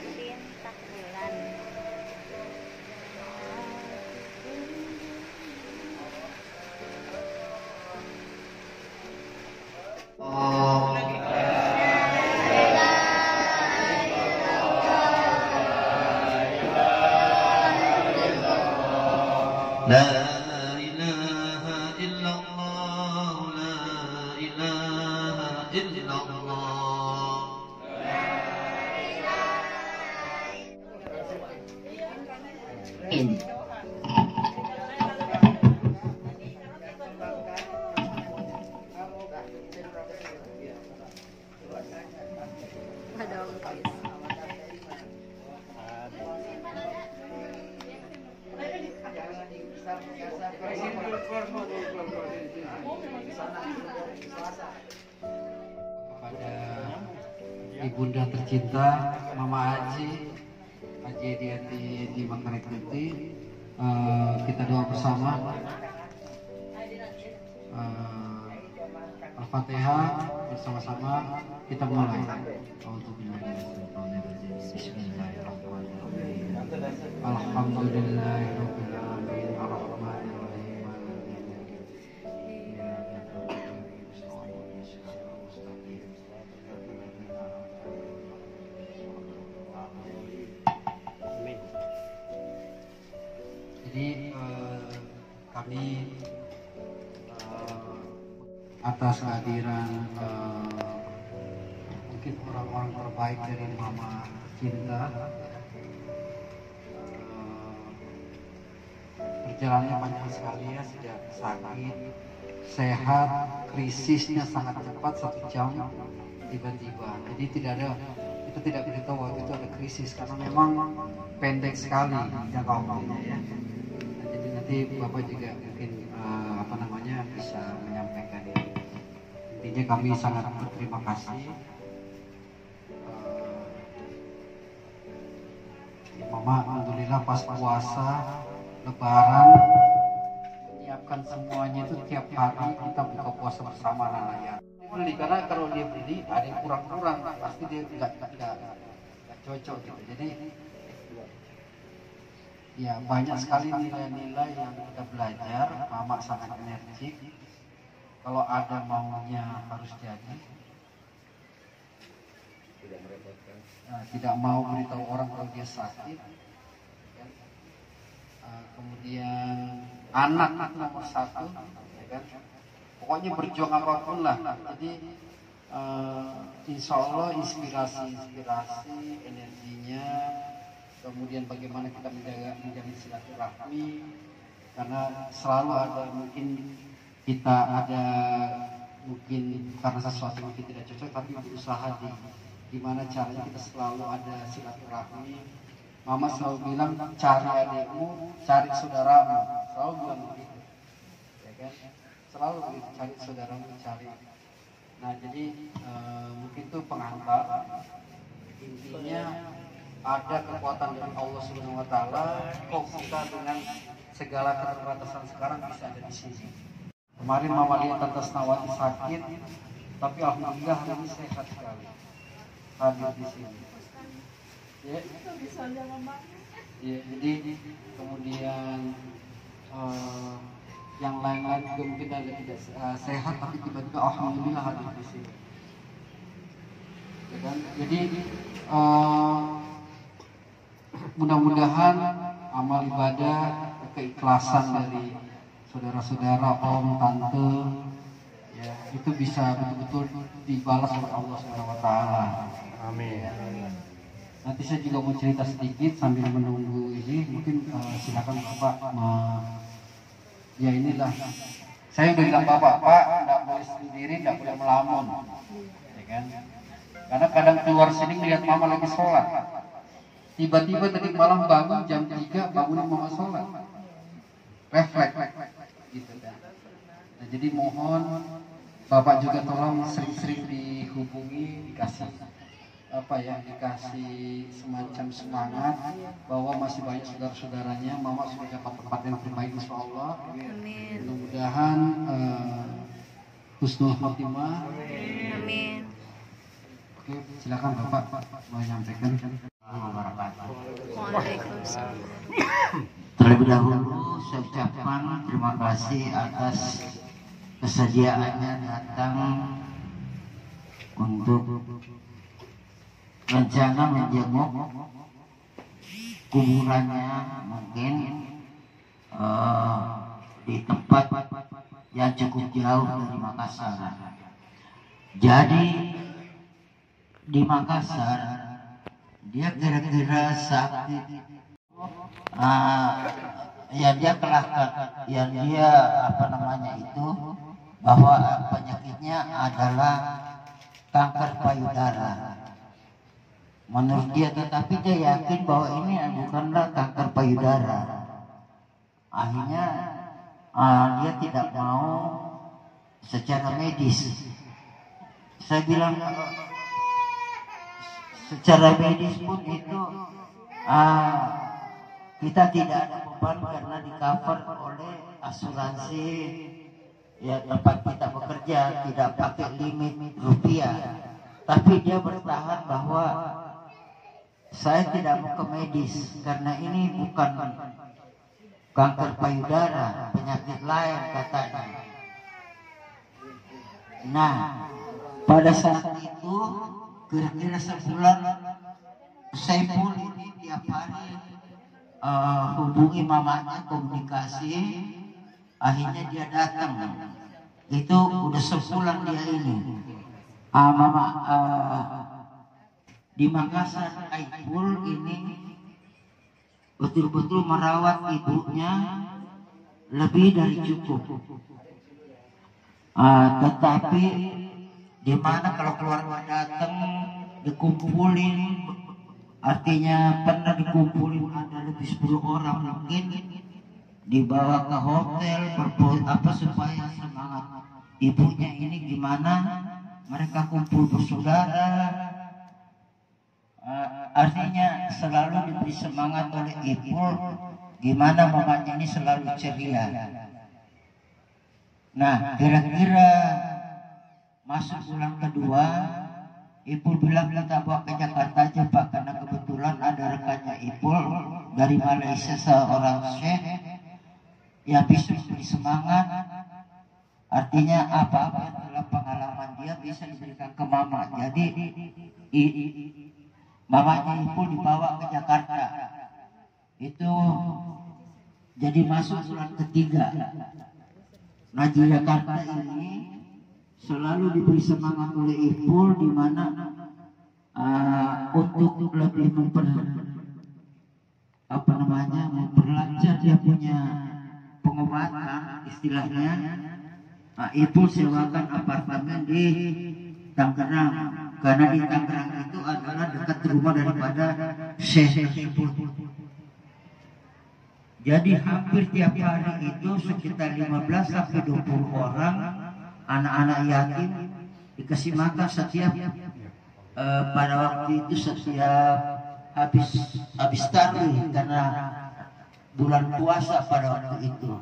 Fatin Takbulan. La ilaha illallah, la ilaha illallah. Ada lukis. Kepada ibunda tercinta Mama Haji Ediati di Manggarai Putih, kita doa bersama. Al-Fatihah bersama-sama kita mulai. Bismillahirrahmanirrahim. Alhamdulillahirabbil alamin arrahmanirrahim maliki yaumiddin. Jadi kami atas kehadiran mungkin orang-orang terbaik dari Mama Cinta, perjalanannya panjang sekali ya, sejak sakit, sehat, krisisnya sangat cepat, 1 jam tiba-tiba. Jadi kita tidak beritahu waktu itu ada krisis karena memang pendek sekali jangka waktunya ya. Jadi nanti Bapak juga mungkin bisa menyampaikan ini. Intinya kami sangat berterima kasih. Mama alhamdulillah pas puasa Lebaran menyiapkan semuanya itu tiap hari kita buka puasa bersama anak-anak. Beli karena kalau dia beli ada yang kurang-kurang pasti dia nggak cocok gitu. Jadi ya banyak sekali nilai-nilai yang kita belajar. Mama sangat energik. Kalau ada maunya harus jadi. Tidak mau beritahu orang kalau dia sakit. Kemudian anak nomor 1, ya kan? Pokoknya berjuang apapun lah. Jadi insya Allah inspirasi energinya. Kemudian bagaimana kita menjalin silaturahmi, karena selalu ada mungkin karena sesuatu yang mungkin tidak cocok, tapi berusaha gimana caranya kita selalu ada silaturahmi. Mama selalu bilang cari adikmu, cari saudaramu, selalu bilang begitu, ya kan? Selalu begitu, cari saudaramu, cari. Nah jadi mungkin itu pengantar. Intinya ada kekuatan dari Allah Subhanahu Wa Taala. Kok kita dengan segala keterbatasan sekarang bisa ada di sini. Kemarin Mama lihat Tante Snawati sakit, tapi alhamdulillah hari ini sehat sekali. Hadir di sini. Ya. Ya, jadi kemudian yang lain-lain juga mungkin ada tidak sehat, tapi tiba-tiba alhamdulillah hadir di sini. Ya kan? Jadi mudah-mudahan amal ibadah, keikhlasan dari saudara-saudara, om, tante, ya, itu bisa betul-betul dibalas oleh Allah Subhanahu Wa Taala. Amin. Nanti saya juga mau cerita sedikit sambil menunggu ini. Mungkin silakan Bapak. Ya inilah. Saya udah bilang Bapak, nggak boleh sendiri, nggak boleh melamun, ya kan? Karena kadang keluar sini melihat Mama lagi sholat. Tiba-tiba tadi malam bangun jam 3 bangunin Mama sholat. Refleks, gitu kan. Nah, jadi mohon Bapak juga tolong sering-sering dihubungi, dikasih semacam semangat bahwa masih banyak saudara-saudaranya. Mama sudah dapat tempat yang terbaik insya Allah. Amin. Mudah-mudahan husnul khotimah. Amin. Oke, silakan Bapak menyampaikan. warahmatullahi wabarakatuh. Waalaikumsalam. Terlebih dahulu saya ucapkan terima kasih atas kesediaannya datang untuk rencana menjenguk kuburannya mungkin di tempat yang cukup jauh dari Makassar. Jadi di Makassar dia kira-kira sakit yang dia kelahkan, yang dia apa namanya itu, bahwa penyakitnya adalah kanker payudara. Menurut dia, tetapi dia yakin bahwa ini bukanlah kanker payudara. Akhirnya dia tidak mau secara medis. Saya bilang secara medis pun itu kita tidak ada beban karena di cover oleh asuransi ya tempat kita bekerja, tidak pakai limit rupiah. Tapi dia bertahan bahwa saya tidak mau ke medis karena ini bukan kanker payudara, penyakit lain katanya. Nah, pada saat itu kira-kira sebulan Saiful ini tiap hari hubungi mamanya, komunikasi, akhirnya dia datang. Itu udah sebulan dia ini. Mama di Makassar, Saiful ini betul-betul merawat ibunya lebih dari cukup. Tetapi di mana kalau keluarga datang dikumpulin, artinya pernah dikumpulin ada lebih 10 orang mungkin, dibawa ke hotel supaya semangat ibunya ini gimana mereka kumpul bersaudara. Artinya selalu diberi semangat oleh ibu gimana mamanya ini selalu ceria. Nah, kira-kira masuk bulan kedua, ibu bilang kita bawa ke Jakarta aja Pak, karena kebetulan ada rekannya ibu dari Malaysia, seorang syekh yang bisa memberi semangat. Artinya apa-apa dalam pengalaman dia bisa diberikan ke mama. Jadi mamanya ibu dibawa ke Jakarta. Itu jadi masuk bulan ketiga. Nah, di Jakarta ini selalu diberi semangat oleh ibu di mana untuk lebih memperlancar dia punya pengobatan istilahnya. Ibu sewakan apartemen di Tangerang karena di Tangerang itu adalah dekat rumah daripada Syekh tersebut. Jadi hampir tiap hari itu sekitar 15 sampai 20 orang anak-anak yatim dikasih makan setiap pada waktu itu setiap habis tarawih karena bulan puasa pada waktu itu.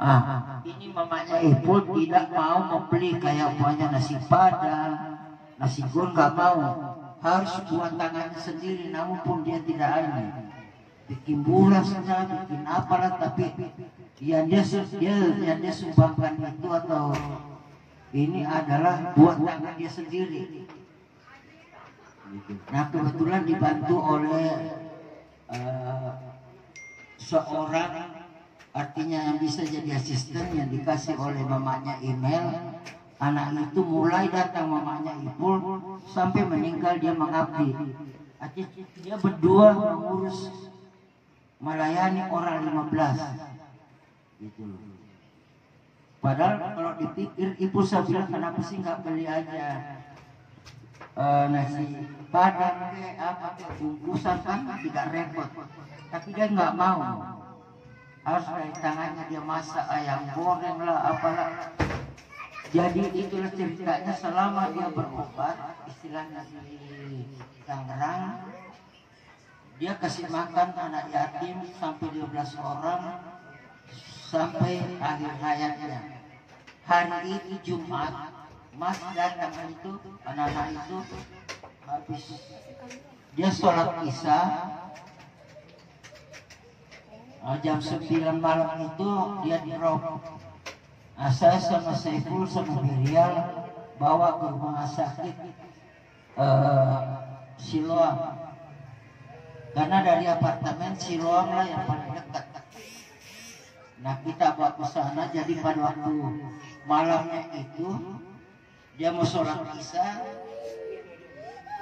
Ini mamanya ibu tidak mau membeli kayak umpamanya nasi padang, nasi goreng, nggak mau, harus buat tangannya sendiri. Namun pun dia tidak ada, bikin bulasnya, bikin apalah, tapi yang dia sumbangkan itu atau ini adalah buat tangan dia sendiri. Nah, kebetulan dibantu oleh seorang, artinya yang bisa jadi asisten, yang dikasih oleh mamanya email. Anak itu mulai datang mamanya ibu sampai meninggal dia mengabdi. Artinya dia berdua mengurus, melayani orang 15 gitu. Padahal kalau dipikir ibu saya bilang kenapa sih nggak beli aja nasi padang bungkusan kan tidak repot. Tapi dia nggak mau, harus dari tangannya dia masak ayam goreng lah apalah. Jadi itulah ceritanya selama dia berobat istilahnya di Tangerang, dia kasih makan anak yatim sampai 12 orang sampai akhir hayatnya. Hari ini Jumat, Mas datang itu, anak-anak itu habis dia sholat isya jam 9 malam itu dia drop. Nah, saya sama Saiful sama Miriam bawa ke rumah sakit Siloam, karena dari apartemen Siloam lah yang paling dekat. Nah, kita bawa ke sana. Jadi pada waktu malamnya itu dia mau sholat isya,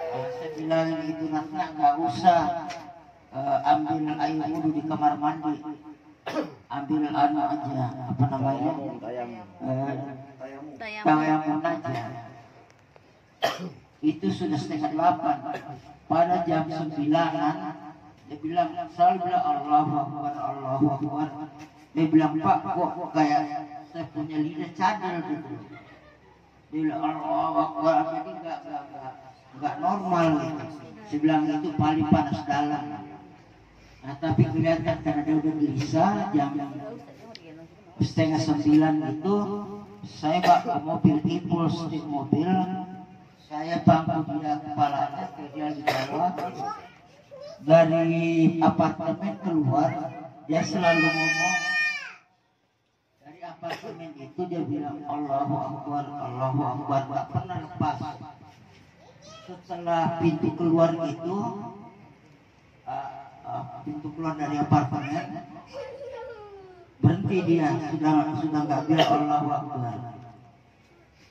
saya bilang itu Natna nggak usah ambil air wudhu di kamar mandi, ambil anu aja, apa namanya, tayamun aja. Itu sudah setengah 8. Pada jam 9-an dia bilang, selalu bilang Allahu Akbar, Allahu Akbar. Dia bilang, Pak, kok kayak saya punya lidah cadel gitu. Dia bilang Allahu Akbar, jadi nggak normal gitu. Saya bilang itu paling panas dalam. Nah, tapi kelihatan karena dia udah gelisah, jam setengah 9 itu saya bawa mobil Impuls di mobil, saya bangku dia kepalanya, dia di bawah. Dari apartemen keluar, dia selalu ngomong. Dari apartemen itu dia bilang Allahu Akbar, Allahu Akbar, gak pernah lepas. Setelah pintu keluar itu, pintu keluar dari apartemen, berhenti dia, sudah nggak bilang Allahu Akbar.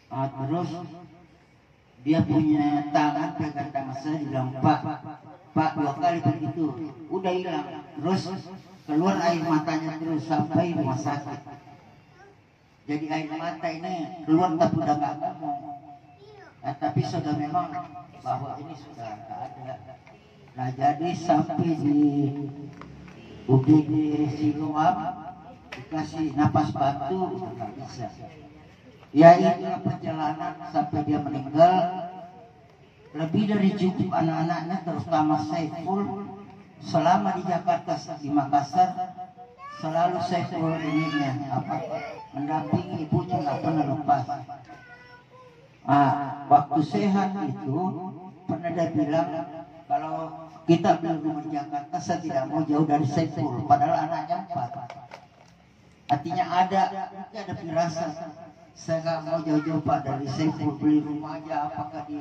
Terus dia punya tangan pegang tangan saya, bilang Pak 2 kali begitu, udah hilang. Terus keluar air matanya terus sampai rumah sakit. Jadi air mata ini keluar tapi udah nggak ngomong. Tapi sudah memang bahwa ini sudah nggak ada. Nah, jadi sampai di UGD Siloam dikasih napas batu udah nggak bisa. Ya, inilah perjalanan sampai dia meninggal. Lebih dari cukup anak-anaknya, terutama Saiful, selama di Jakarta, di Makassar, selalu Saiful ini mendampingi ibunya, nggak pernah lepas. Waktu sehat itu pernah dia bilang, kalau kita beli rumah di Jakarta, saya tidak mau jauh dari Saiful, padahal anaknya 4. Artinya ada firasat, saya nggak mau jauh-jauh Pak dari Saiful, beli rumah aja, apakah di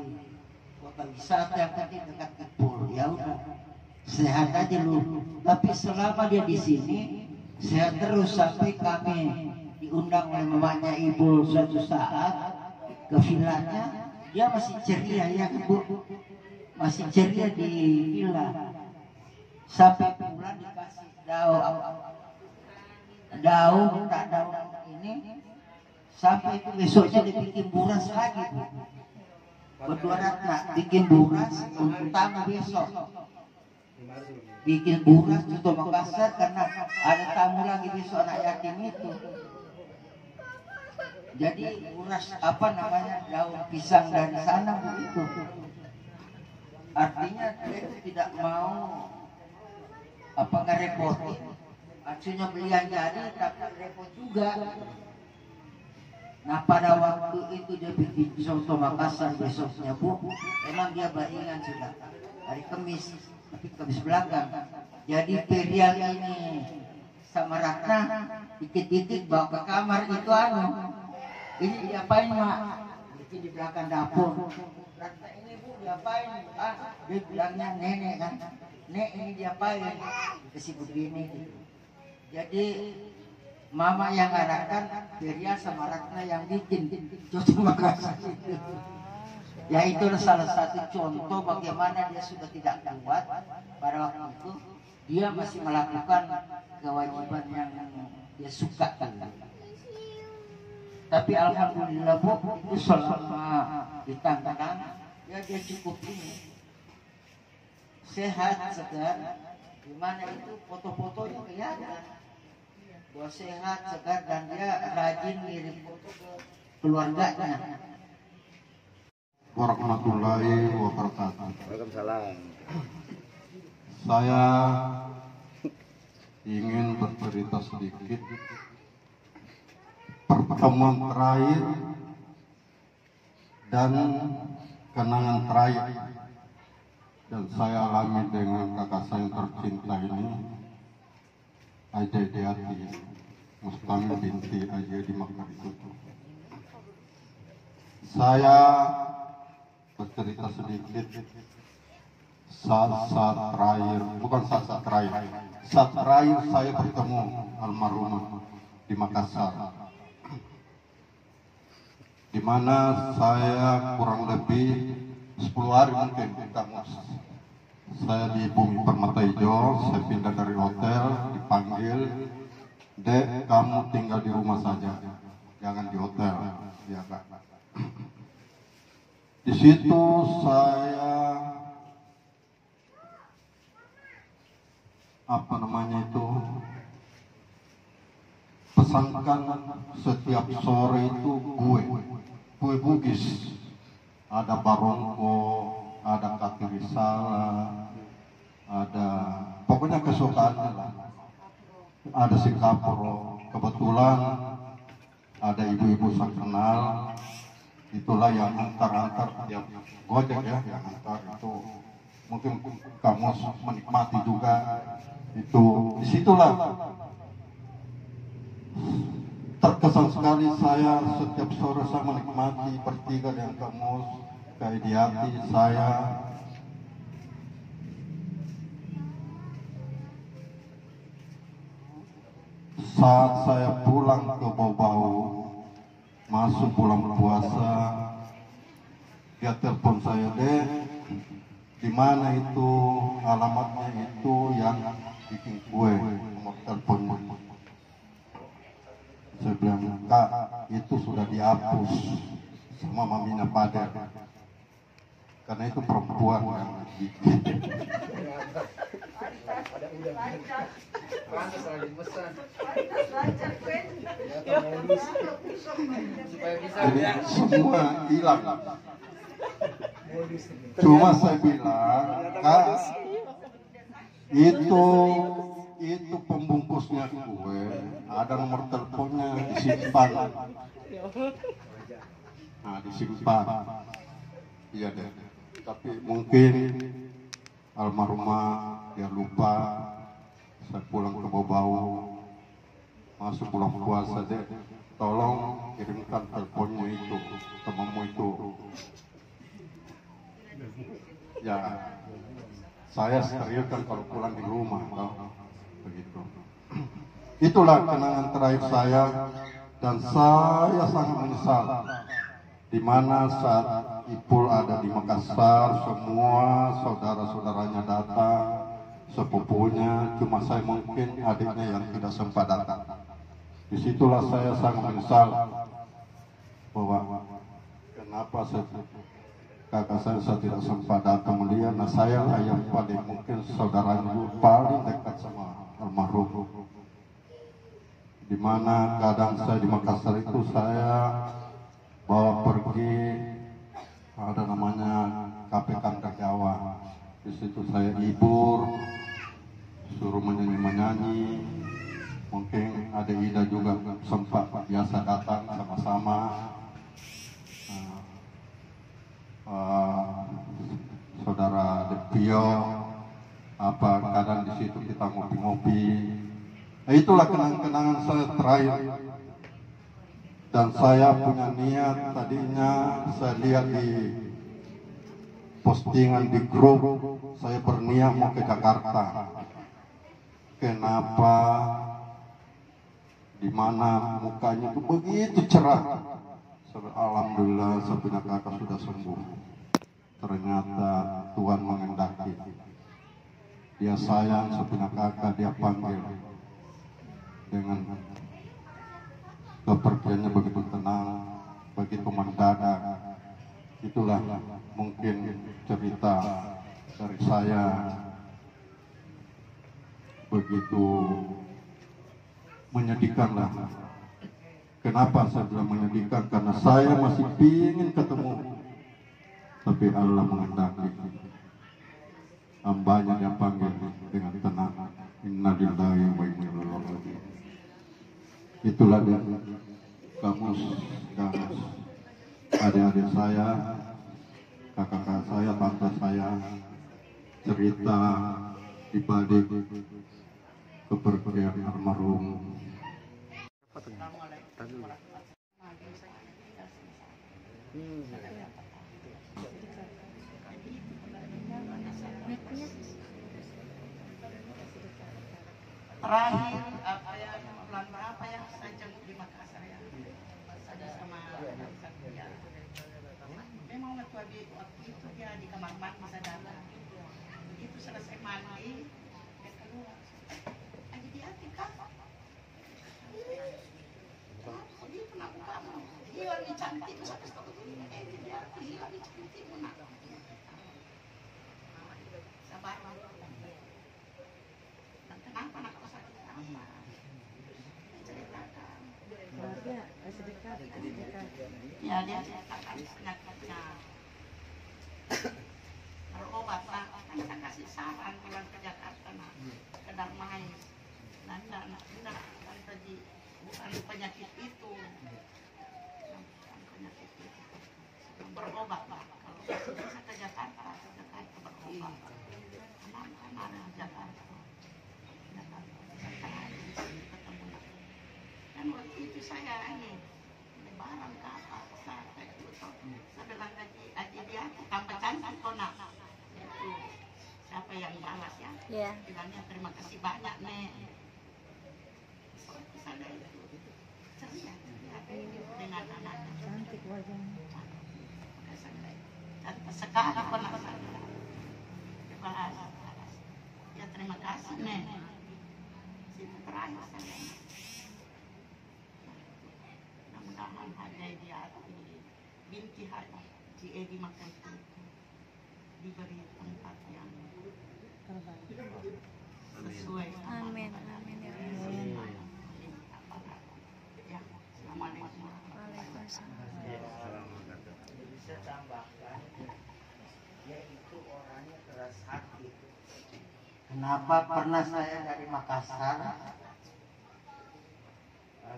kota wisata yang penting dekat Kepul, ya udah sehat aja lu. Tapi selama dia di sini sehat terus, sampai kami diundang oleh mamanya ibu suatu saat ke villanya, dia masih ceria ya Bu, masih ceria di villa. Sampai pulang dikasih daun ini, sampai itu besoknya dibikin buras lagi Bu. Berdua Ratna bikin buras untuk tamu besok, bikin buras untuk Makassar karena ada tamu lagi besok, anak yatim itu. Jadi buras apa namanya, daun pisang dari sana begitu. Artinya dia itu tidak mau ngerepotin, maksudnya belian jadi tapi repot juga. Nah, pada waktu itu dia bikin soto Makassar besoknya Bu, emang dia baringan sudah hari Kamis, tapi Kamis belakang. Jadi Perial ini sama Ratna dikit-dikit bawa ke kamar itu ini diapain Mak? Bikin di belakang dapur. Ratna ini Bu diapain? Dia bilangnya nenek kan, Nek ini diapain? Kasih begini gitu. Jadi Mama yang ngarahkan, Perial sama Ratna yang bikin soto Makassar itu. Ya, itu salah satu contoh bagaimana dia sudah tidak kuat pada waktu itu, dia masih melakukan kewajiban yang dia suka. Tapi alhamdulillah Bu, itu selama ditangkap ya dia cukup ini sehat, segar. Dimana itu foto-fotonya kelihatan bahwa sehat, segar, dan dia rajin ngirim foto ke keluarganya. Warahmatullahi wabarakatuh. Waalaikumsalam. Saya ingin bercerita sedikit pertemuan terakhir dan kenangan terakhir dan saya alami dengan kakak saya yang tercinta ini, Aja Diati Mustamil binti Aja di Mekah itu. Saya bercerita sedikit saat terakhir, bukan saat terakhir, saat terakhir saya bertemu almarhumah di Makassar, di mana saya kurang lebih 10 hari mungkin di kamus. Saya di Bumi Permata Hijau, saya pindah dari hotel, dipanggil, "Dek, kamu tinggal di rumah saja, jangan di hotel." Ya, Kak. Di situ saya pesankan setiap sore itu kue Bugis, ada barongko, ada kaki risala, ada pokoknya kesukaannya lah, ada si kapro. Kebetulan ada ibu-ibu saya kenal, itulah yang antar tiap gojek ya, yang antar itu mungkin kamu menikmati juga itu. Disitulah terkesan sekali saya setiap sore saya menikmati bertiga dengan kamu kayak di hati saya. Saat saya pulang ke Bau-Bau, masuk bulan puasa, dia telepon saya, "Dek, di mana itu alamatnya itu yang bikin kue, nomor teleponnya?" Saya bilang, "Kak, itu sudah dihapus sama maminya Pader, karena itu perempuan yang bikin." Jadi semua hilang. Cuma saya bilang, "Kak, itu pembungkusnya kue, ada nomor teleponnya, disimpan." Nah, disimpan. Iya deh. Tapi mungkin almarhumah dia lupa. Saya pulang ke Bau-Bau, masuk bulan puasa, "Dek, tolong kirimkan teleponnya itu, temanmu itu." Ya, saya sterilkan kalau pulang di rumah, begitu. Itulah kenangan terakhir saya, dan saya sangat menyesal di mana saat Ipul ada di Makassar, semua saudara-saudaranya datang, sepupunya, cuma saya mungkin adiknya yang tidak sempat datang. Disitulah saya sangat menyesal bahwa kenapa kakak saya tidak sempat datang melihat. Nah, saya lah yang paling mungkin saudaranya paling dekat sama almarhum. Dimana kadang saya di Makassar itu saya bawa pergi, ada namanya Kafe Kantor Jawa. Di situ saya hibur, suruh menyanyi. Mungkin ada Ida juga sempat biasa datang sama-sama. Saudara Depio, kadang di situ kita ngopi-ngopi. Nah, itulah kenang-kenangan saya terakhir. Dan saya punya niat, tadinya saya lihat di postingan di grup, saya berniat mau ke Jakarta. Kenapa? Di mana mukanya itu begitu cerah. Alhamdulillah, saya punya kakak sudah sembuh. Ternyata Tuhan mengendaki. Dia sayang, saya punya kakak, dia panggil dengan kepergiannya begitu tenang, begitu mendadak. Itulah mungkin cerita dari saya, begitu menyedihkan lah. Kenapa saya bilang menyedihkan? Karena saya masih ingin ketemu, tapi Allah mengendaki. Hambanya dia panggil dengan tenang. Innalillahi wa inna ilaihi raji'un. Itulah dia, kamus dan adik-adik saya, kakak-kakak saya, tante saya, cerita di balik kepergian almarhum. Terakhir bulan berapa ya saya jenguk di Makassar ya, ada sama Satria. Memang waktu itu dia di kamar mandi saudara. Begitu selesai mandi dia keluar. Lagi di hati kakak. Dia kenapa kamu hilang nih cantik sampai setengah ini? Dia hilang nih cantik nak. Sabar. Dan kenapa nak kau sakit apa? Ceritakan. Sedekah. Ya dia ceritakan penyakitnya. Berobat lah, kan saya kasih saran pulang ke Jakarta nak, ke Darmais. Dan tidak tadi bukan penyakit itu, bukan penyakit itu. Berobat lah. Kalau bisa ke Jakarta berobat. Kenapa ada Jakarta? Ketemu. Dan waktu itu saya lebaran ke apa? Saya bilang aji dia tambah cantik kok nak. Itu siapa yang balas ya? Iya. Bilangnya terima kasih banyak nek. Seperti saya itu ceria dengan anaknya. Cantik wajahnya. Cantik sekali kok nak saya. Balas. Ya terima kasih nek. Situ terakhir saya. Mudah-mudahan hanya dia binti Haji Ci Edi Makan itu diberi tempat yang sesuai. Amin. Amin ya Allah. Ya, assalamualaikum. Waalaikumsalam. Bisa tambahkan, dia itu orangnya keras hati. Kenapa pernah saya dari Makassar,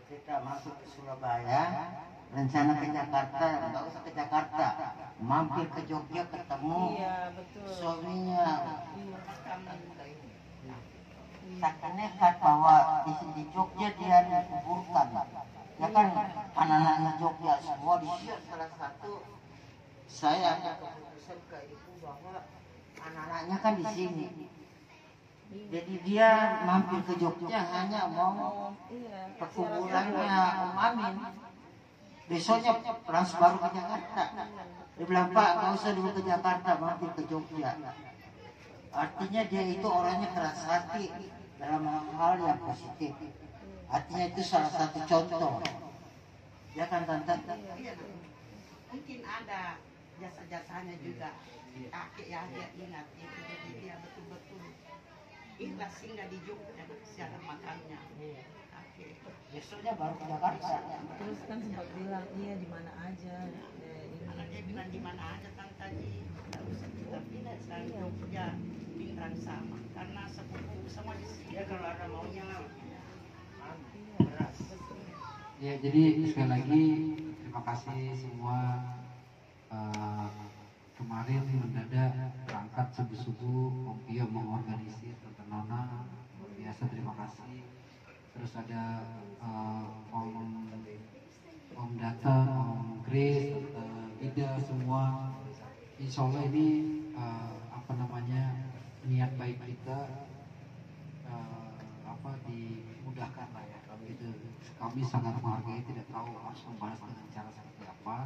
kita masuk ke Surabaya, rencana ke Jakarta, nggak usah ke Jakarta, mampir ke Jogja ketemu suaminya. Saya nekat bahwa di Jogja dia dikuburkan, ya kan anak-anak Jogja semua di sini. Salah satu saya ada keputusan ke ibu bahwa anak-anaknya kan di sini. Jadi dia mampir ke Jogja hanya mau perkuburannya Om Amin. Besoknya langsung baru ke Jakarta. Dia bilang, Pak, nggak usah dulu ke Jakarta, mampir ke Jogja. Artinya dia itu orangnya keras hati dalam hal yang positif. Artinya itu salah satu contoh. Ya kan Tante? Mungkin ada jasa-jasanya juga. Kakek ya dia ingat itu, jadi dia betul-betul ikhlas singgah di Jogja secara makamnya. Besoknya baru ke Jakarta. Terus kan sempat bilang iya di mana aja. Karena dia bilang di mana aja Tante Ji, tidak usah kita pindah sekarang Jogja, Pindrang sama. Karena sepupu semua di sini. Ya kalau ada maunya beras. Ya, jadi sekali lagi terima kasih semua. Kemarin mendadak berangkat subuh-subuh, Om Pio mengorganisir Tante Nona, luar biasa, terima kasih. Terus ada Om Data, Om Grace, Tante Ida, semua. Insya Allah ini niat baik kita dimudahkan lah ya. Kami sangat menghargai, tidak tahu harus membahas dengan cara seperti apa.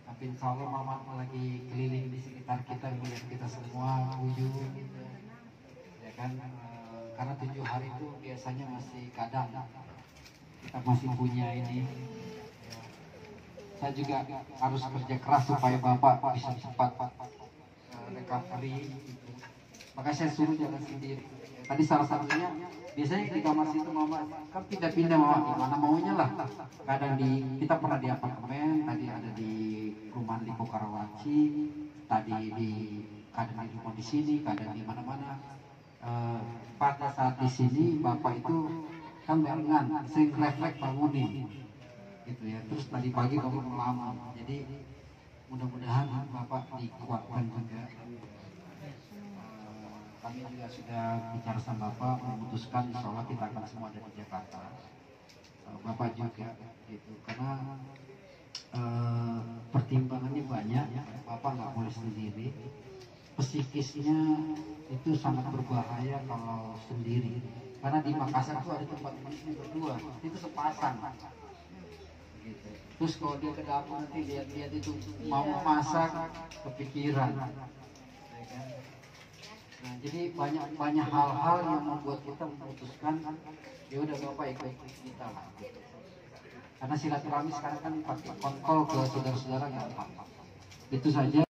Tapi insya Allah Mama lagi keliling di sekitar kita, melihat kita semua wujud gitu. Ya kan, karena 7 hari itu biasanya masih kadang kita masih punya ini. Saya juga harus kerja keras supaya Bapak bisa cepat recovery gitu. Maka saya suruh jalan sendiri. Tadi salah satunya, biasanya di kamar situ Mama kan pindah-pindah Mama, gimana maunya lah. Kadang kita pernah di apartemen, tadi ada di rumah Lipo Karawaci, kadang di rumah di sini, kadang di mana-mana. Pada saat di sini Bapak itu kan barengan, sering refleks bangunin, gitu ya. Terus tadi pagi kamu lama, jadi mudah-mudahan Bapak dikuatkan juga. sudah bicara sama Bapak, memutuskan insya Allah kita akan semua ada di Jakarta. Bapak juga gitu, karena pertimbangannya banyak, Bapak nggak boleh sendiri. Psikisnya itu sangat berbahaya kalau sendiri, karena di Makassar itu ada tempat ini berdua, itu sepasang. Gitu. Terus kalau dia ke dapur nanti lihat-lihat itu mau masak kepikiran. Nah, jadi banyak hal-hal yang membuat kita memutuskan ya udah Bapak ikut kita lah. Karena silaturahmi sekarang kan pakai kontrol ke saudara-saudara gampang. Itu saja.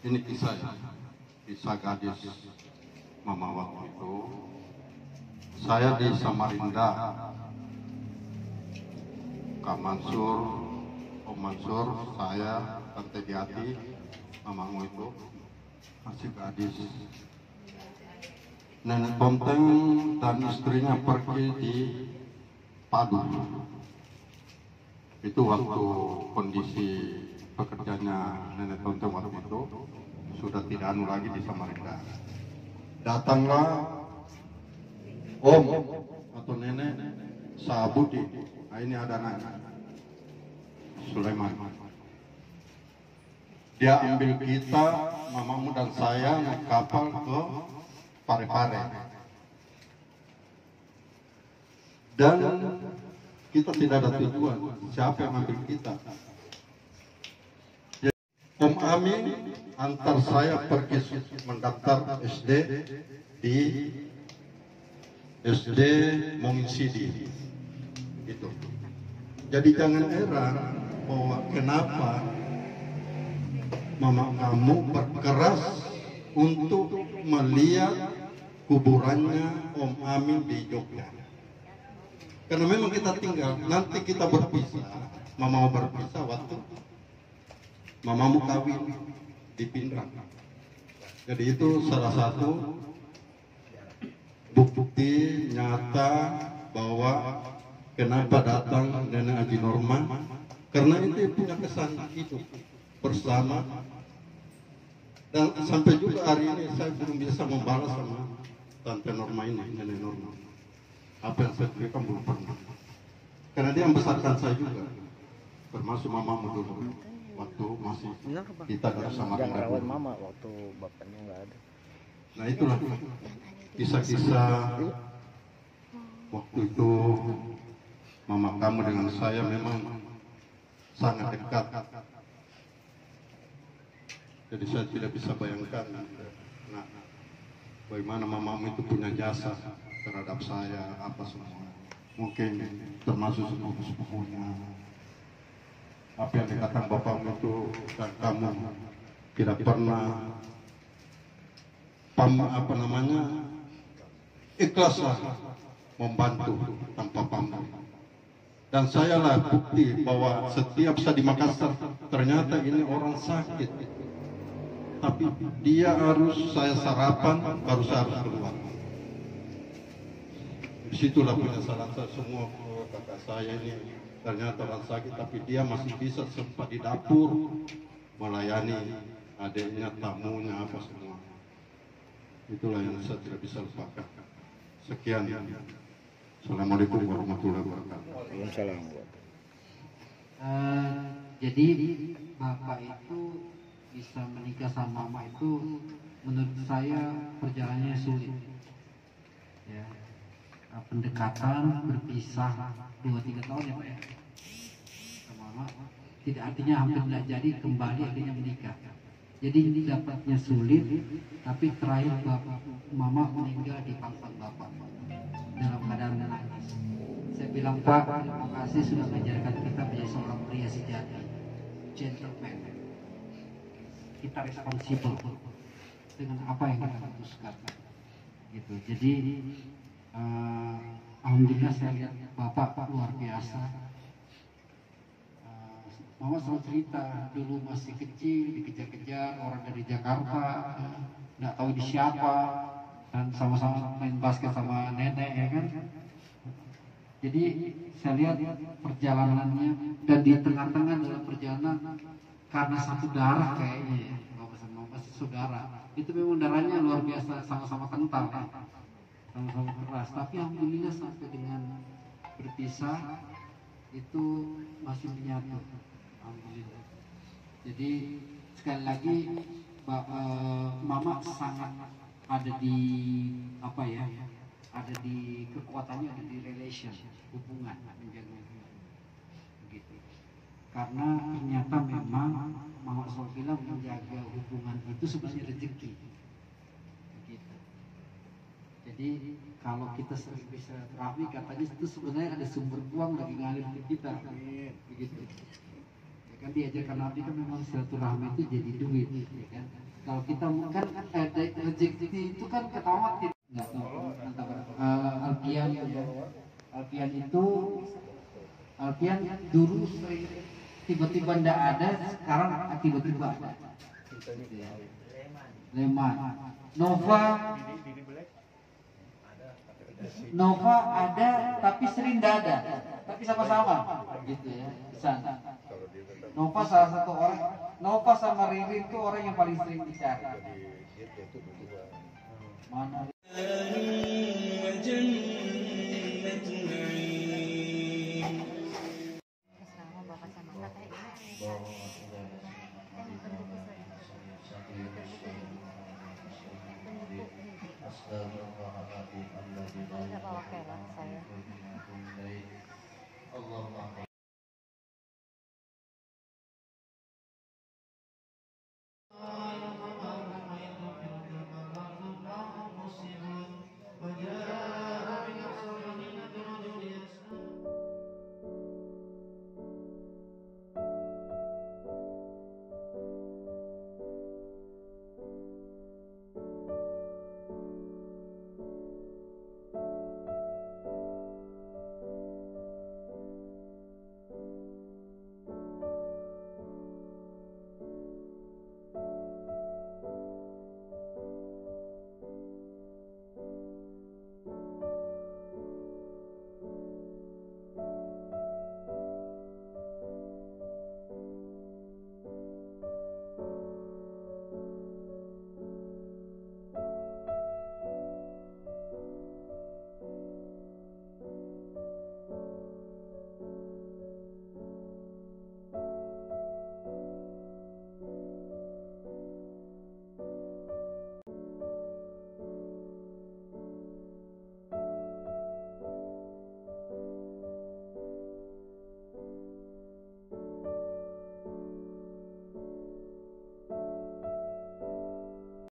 Ini kisah gadis mama waktu itu. Saya di Samarinda, Kak Mansur, Om Mansur, saya, Tante Diati, mamamu itu masih gadis. Nenek Tonteng dan istrinya pergi di Padu. Itu waktu kondisi pekerjanya Nenek Tonteng waktu itu sudah tidak anu lagi di Samarinda. Datanglah Om atau Nenek Sabudi. Nah, ini ada anak Sulaiman. Dia ambil kita, mamamu dan saya naik kapal ke Parepare. Dan kita tidak ada tujuan. Siapa yang ambil kita? Om Amin antar saya pergi mendaftar SD di SD Mongsidi. Itu. Jadi jangan heran bahwa kenapa mama kamu berkeras untuk melihat kuburannya Om Amin di Jogja. Karena memang kita tinggal, nanti kita berpisah. Mama mau berpisah waktu mamamu kawin di Pindrang. Jadi itu salah satu bukti nyata bahwa kenapa datang Nenek Haji Norman, karena itu punya kesan hidup bersama. Dan sampai juga hari ini saya belum bisa membalas sama Tante Norma ini, Nenek Norma. Apa yang saya berikan belum pernah. Karena dia membesarkan saya juga, termasuk mamamu dulu, waktu masih kita dari Samarinda. Yang rawat mama waktu bapaknya nggak ada. Nah itulah kisah-kisah waktu itu mama kamu dengan saya memang sangat dekat. Jadi saya tidak bisa bayangkan, nah, bagaimana mamamu itu punya jasa terhadap saya, apa semua. Mungkin termasuk sepupu-sepupunya. Apa yang dikatakan bapakmu itu dan kamu tidak pernah ikhlaslah membantu tanpa pamrih. Dan saya lah bukti bahwa setiap saya di Makassar ternyata ini orang sakit, tapi dia harus saya sarapan baru saya harus keluar. Disitulah penyesalan saya, semua kakak saya ini ternyata orang sakit, tapi dia masih bisa sempat di dapur melayani adiknya, tamunya, apa semua. Itulah yang saya tidak bisa lupakan. Sekian. Assalamualaikum warahmatullahi wabarakatuh. Waalaikumsalam. Jadi Bapak itu bisa menikah sama Mama itu menurut saya perjalanannya sulit. Ya. Pendekatan berpisah 2-3 tahun ya Pak ya. Sama Mama tidak artinya hampir tidak jadi, kembali akhirnya menikah. Jadi ini dapatnya sulit, tapi terakhir Bapak Mama meninggal di pangkat Bapak dalam keadaan menangis. Saya bilang Pak, terima kasih sudah mengajarkan kita menjadi seorang pria sejati, gentleman. Kita responsibel dengan apa yang kita putuskan. Gitu. Jadi alhamdulillah saya lihat Bapak luar biasa. Mama selalu cerita dulu masih kecil dikejar-kejar orang dari Jakarta, nggak tahu di siapa, dan sama-sama main basket sama nenek ya kan. Jadi saya lihat perjalanannya, dan di tengah-tengah dalam perjalanan karena satu darah kayaknya ya, Bapak sama Mama saudara. Itu memang darahnya luar biasa, sama-sama kental, sama-sama keras. Tapi alhamdulillah sampai dengan berpisah itu masih menyatu, alhamdulillah. Jadi sekali lagi mama sangat ada di apa ya, ada di kekuatannya, ada di relation, hubungan, menjaga hubungan begitu. Karena ternyata memang Mama Rasul bilang menjaga hubungan itu sebenarnya rezeki begitu. Jadi kalau kita sering bisa terapi, katanya itu sebenarnya ada sumber uang lagi ngalir ke kita begitu. Ya kan diajarkan Nabi kan memang silaturahmi itu jadi duit, ya kan. Kalau kita kan ada rezeki itu kan ketawatir. Nggak tahu Alpian ya. Alpian dulu sering tiba-tiba ndak ada, sekarang tiba-tiba ada. Leman. Nova ada tapi sering ndak ada, tapi sama-sama gitu ya di sana. Nova salah satu orang, Nova sama Ririn itu orang yang paling sering dicari. Mana? Selama bapak sama kakak ini bawa kelas saya.